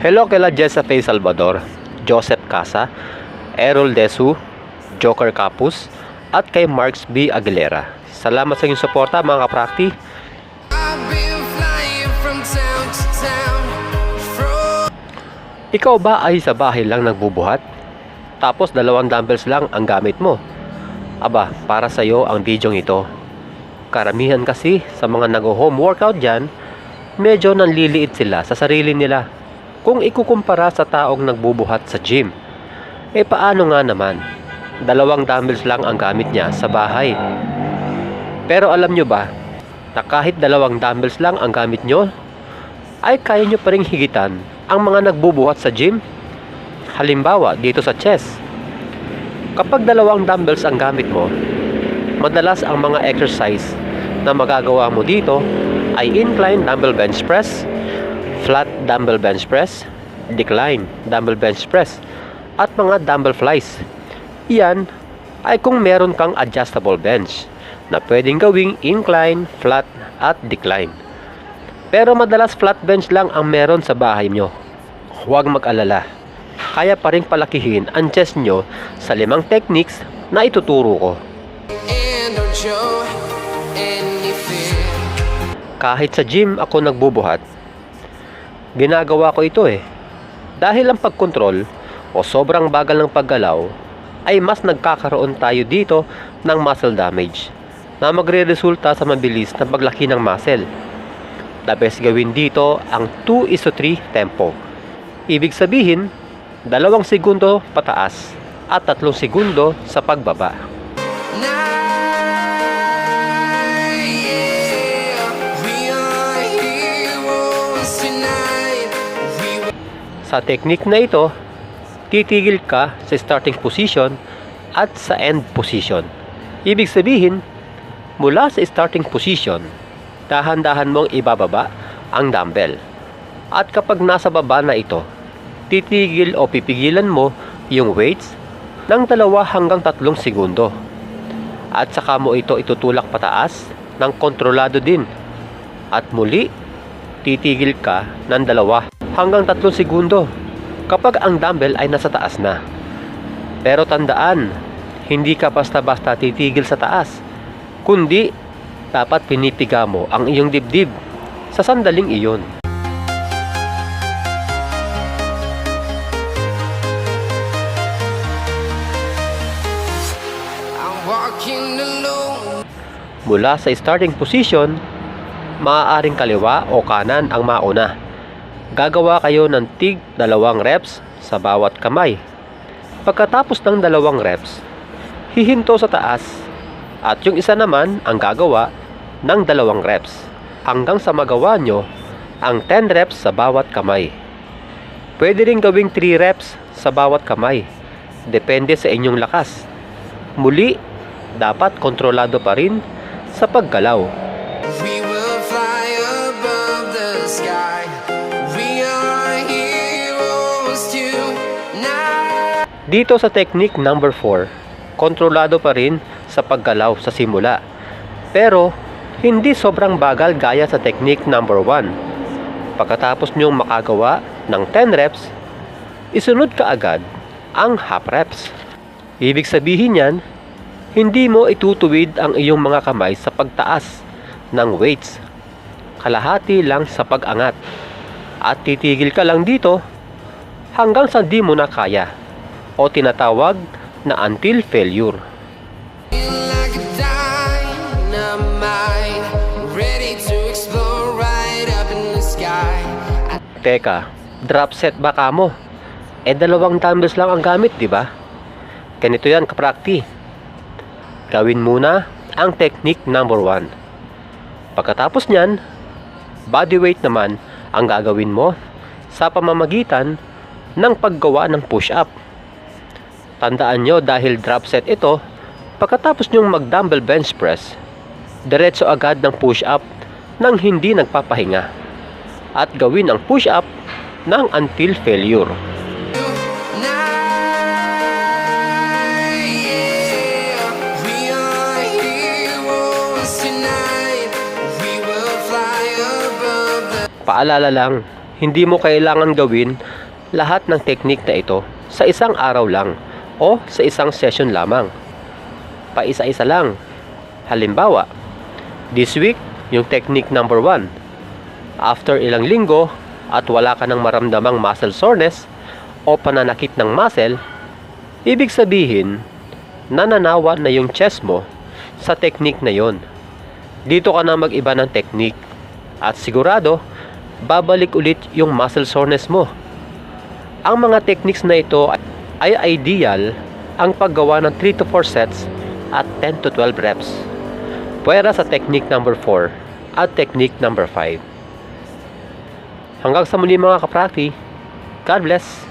Hello kila Jessa Faye Salvador, Joseph Casa, Errol Desu, Joker Capus, at kay Marks B. Aguilera. Salamat sa inyong suporta mga kaprakti. Ikaw ba ay sa bahay lang nagbubuhat? Tapos 2 dumbbells lang ang gamit mo? Aba, para sa iyo ang bidyong ito. Karamihan kasi sa mga nag-home workout dyan, medyo nanliliit sila sa sarili nila. Kung ikukumpara sa taong nagbubuhat sa gym, paano nga naman? 2 dumbbells lang ang gamit niya sa bahay. Pero alam nyo ba, na kahit 2 dumbbells lang ang gamit nyo, ay kaya nyo pa ring higitan ang mga nagbubuhat sa gym? Halimbawa, dito sa chest. Kapag 2 dumbbells ang gamit mo, madalas ang mga exercise na magagawa mo dito ay incline dumbbell bench press, flat dumbbell bench press, decline dumbbell bench press, at mga dumbbell flies. Iyan ay kung meron kang adjustable bench na pwedeng gawing incline, flat, at decline. Pero madalas flat bench lang ang meron sa bahay nyo. Huwag mag-alala. Kaya pa rin palakihin ang chest nyo sa 5 techniques na ituturo ko. Kahit sa gym ako nagbubuhat, ginagawa ko ito dahil ang pagkontrol o sobrang bagal ng paggalaw ay mas nagkakaroon tayo dito ng muscle damage na magre-resulta sa mabilis na paglaki ng muscle. The best gawin dito ang 2:3 tempo. Ibig sabihin, 2 segundo pataas at 3 segundo sa pagbaba. Sa technique na ito, titigil ka sa starting position at sa end position. Ibig sabihin, mula sa starting position, dahan-dahan mong ibababa ang dumbbell. At kapag nasa baba na ito, titigil o pipigilan mo yung weights ng 2 hanggang 3 segundo. At saka mo ito itutulak pataas ng kontrolado din. At muli, titigil ka ng 2 hanggang 3 segundo kapag ang dumbbell ay nasa taas na. Pero tandaan, hindi ka basta-basta titigil sa taas, kundi dapat pinipiga mo ang iyong dibdib sa sandaling iyon. Mula sa starting position, maaaring kaliwa o kanan ang mauna. Gagawa kayo ng tig 2 reps sa bawat kamay. Pagkatapos ng 2 reps, hihinto sa taas at yung isa naman ang gagawa ng 2 reps hanggang sa magawa nyo ang 10 reps sa bawat kamay. Pwede rin gawing 3 reps sa bawat kamay. Depende sa inyong lakas. Muli, dapat kontrolado pa rin sa paggalaw. We will fly above the sky. We are heroes tonight. Dito sa technique number 4, kontrolado pa rin sa paggalaw sa simula. Pero, hindi sobrang bagal gaya sa technique number 1. Pagkatapos nyong makagawa ng 10 reps, isunod ka agad ang half reps. Ibig sabihin yan, hindi mo itutuwid ang iyong mga kamay sa pagtaas ng weights. Kalahati lang sa pag-angat. At titigil ka lang dito hanggang sa di mo na kaya o tinatawag na until failure. Teka, drop set ba ka mo? 2 dumbbells lang ang gamit, di ba? Ganito yan kaprakti. Gawin muna ang technique number 1. Pagkatapos nyan, body weight naman ang gagawin mo sa pamamagitan ng paggawa ng push-up. Tandaan nyo dahil drop set ito, pagkatapos nyong mag-dumbbell bench press, diretso agad ng push-up nang hindi nagpapahinga. At gawin ang push-up ng until failure. Paalala lang, hindi mo kailangan gawin lahat ng technique na ito sa isang araw lang o sa isang session lamang. Paisa-isa lang. Halimbawa, this week, yung technique number 1. After ilang linggo at wala ka nang maramdamang muscle soreness o pananakit ng muscle, ibig sabihin, nananawa na yung chest mo sa technique na yon. Dito ka na mag-iba ng technique at sigurado, babalik ulit yung muscle soreness mo. Ang mga techniques na ito ay ideal ang paggawa ng 3 to 4 sets at 10 to 12 reps. Pwera sa technique number 4 at technique number 5. Hanggang sa muli mga kaprakti, God bless!